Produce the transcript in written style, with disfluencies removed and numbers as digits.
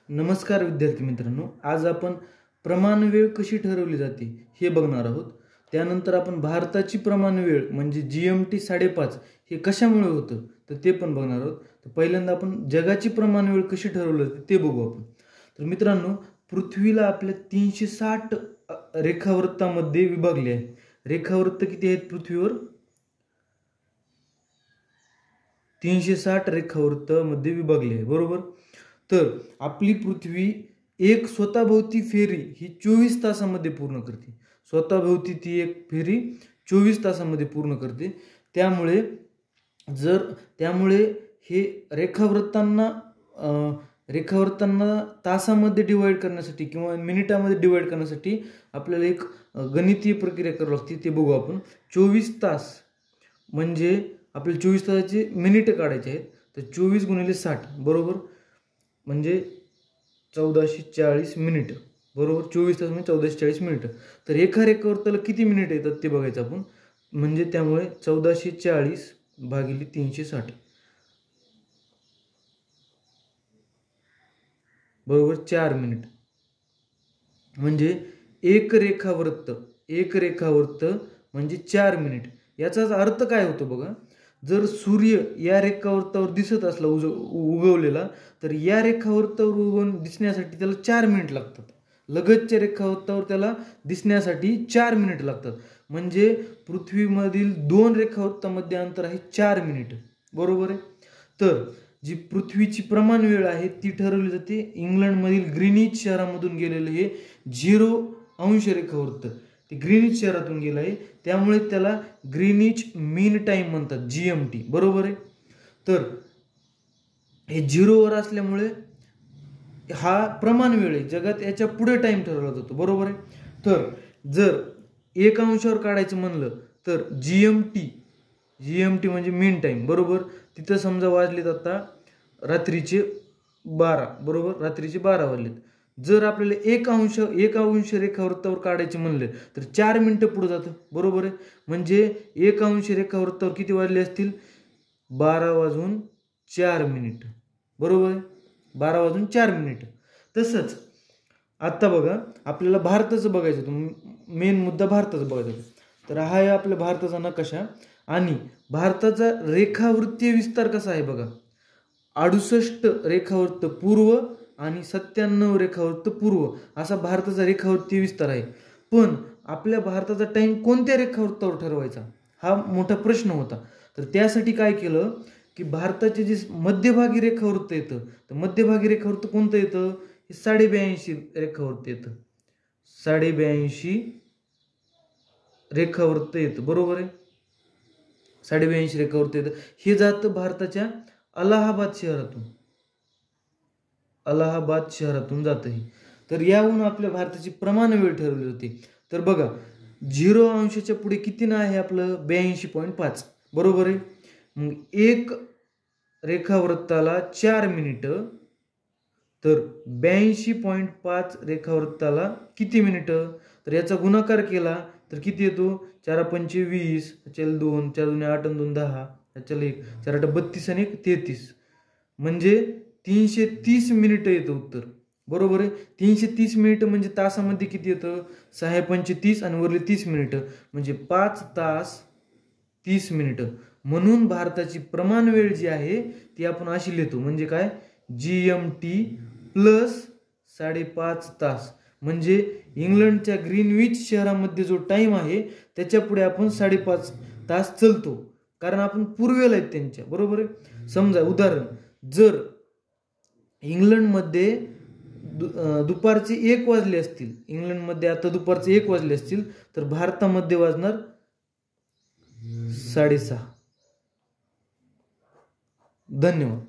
नमस्कार विद्यार्थी मित्रांनो, आज आपण प्रमाण वेळ कशी ठरवली जाते हे बघणार आहोत. त्यानंतर आपण भारताची प्रमाण वेळ म्हणजे GMT 5:30 हे कशामुळे होतं तर ते पण बघणार आहोत. तर पहिल्यांदा आपण जगाची प्रमाण वेळ कशी ठरवली जाते ते बघू आपण. तर मित्रांनो, पृथ्वीला आपल्या 360 रेखावृत्तामध्ये विभागले आहे. रेखावृत्त किती आहेत पृथ्वीवर? 360 रेखावृत्तामध्ये विभागले आहे, बरोबर. तर आपली पृथ्वी एक स्वतःभोवती फेरी ही 24 तासामध्ये पूर्ण करते. स्वतःभोवती ती एक फेरी 24 तासामध्ये पूर्ण करते. त्यामुळे हे रेखावृत्तांना तासामध्ये डिवाइड करण्यासाठी किंवा मिनिटामध्ये डिवाइड करण्यासाठी आपल्याला एक गणितीय प्रक्रिया करावी लागते. ते बघू आपण. 24 तास म्हणजे आपल्याला 24 तासाचे मिनिट काढायचे आहेत. तर 24 × 60 बरोबर म्हणजे 1440 मिनिट, बरोबर. 24 तास म्हणजे 1440 मिनिट. तर एका रेखावृत्ताला किती मिनिट येतात ते बघायचं आपण. म्हणजे त्यामुळे 1440 भागिले 360 बरोबर 4 मिनिट. म्हणजे एक रेखावृत्त म्हणजे 4 मिनिट. याचाच अर्थ काय होतो बघा. जर सूर्य या रेखावृत्तावर दिसत असला उगवलेला, तर या रेखावृत्तावर उगवून दिसण्यासाठी त्याला 4 मिनिट लागतात. लगतच्या रेखावृत्तावर त्याला दिसण्यासाठी 4 मिनिट लागतात. म्हणजे पृथ्वीमधील 2 रेखावृत्तामध्ये अंतर आहे 4 मिनिट, बरोबर आहे. तर जी पृथ्वीची प्रमाण वेळ आहे ती ठरवली जाते इंग्लंडमधील ग्रीनिच शहरामधून गेलेलं हे 0° रेखावृत्त. ते ग्रीनिच शहरातून गेलं आहे, त्यामुळे त्याला ग्रीनिच मीन टाइम म्हणतात, GMT, बरोबर आहे. तर हे 0वर असल्यामुळे हा प्रमाण वेळ आहे. जगात याच्या पुढे टाइम ठरवला जातो, बरोबर आहे. तर जर 1° काढायचं म्हणलं तर GMT म्हणजे मीन टाइम, बरोबर. तिथं समजा वाजलेत आता रात्रीचे 12, बरोबर. रात्रीचे 12 वाजलेत. जर आपल्याला 1° रेखावृत्तावर काढायचे म्हणले तर 4 मिनिटं पुढे जातं, बरोबर आहे. म्हणजे 1° रेखावृत्तावर किती वाजले असतील? 12:04, बरोबर आहे. 12:04. तसंच आता बघा, आपल्याला भारताचं बघायचं होतं. मेन मुद्दा भारताचा बघायचा होता. तर हा आहे आपल्या भारताचा नकाशा. आणि भारताचा रेखावृत्तीय विस्तार कसा आहे बघा. 68 रेखावृत्त पूर्व आणि 97 रेखावृत्त पूर्व असा भारताचा रेखावृत्तीय विस्तार आहे. पण आपल्या भारताचा टाइम कोणत्या रेखावृत्तावर ठरवायचा हा मोठा प्रश्न होता. तर त्यासाठी काय केलं की भारताचे जे मध्यभागी रेखावृत्त येतं, तर मध्यभागी रेखावृत्त कोणतं येतं? हे 82.5 रेखावृत्त येतं. 82.5 रेखावृत्त येतं, बरोबर आहे. 82.5 रेखावृत्त येतं. हे जातं भारताच्या अलाहाबाद शहरातून जातं हे. तर याहून आपल्या भारताची प्रमाण वेळ ठरवली होती. तर बघा, 0° पुढे किती ना आहे आपलं? 82.5, बरोबर आहे. मग एक रेखावृत्ताला 4 मिनिटं, तर 82.5 रेखावृत्ताला किती मिनिटं? तर याचा गुणाकार केला तर किती येतो? 4 × 5 = 20, 2 4 2 8 2 10, 1 4 8 32 आणि 1 33. म्हणजे 330 मिनिटं येतं उत्तर, बरोबर आहे. 330 मिनिटं म्हणजे तासामध्ये किती येतं? 6 × 5 = 30 आणि वरले 30 मिनिटं म्हणजे 5 तास 30 मिनिटं. म्हणून भारताची प्रमाण वेळ जी आहे ती आपण अशी लिहितो, म्हणजे काय? GMT + 5.5 तास. म्हणजे इंग्लंडच्या ग्रीनविच शहरामध्ये जो टाइम आहे त्याच्या पुढे आपण 5.5 तास चलतो, कारण आपण पूर्वेला आहेत त्यांच्या, बरोबर आहे. समजा उदाहरण, जर इंग्लंडमध्ये दुपारचे 1 वाजले असतील, इंग्लंडमध्ये आता दुपारचे 1 वाजले असतील, तर भारतामध्ये वाजणार 6:30. धन्यवाद.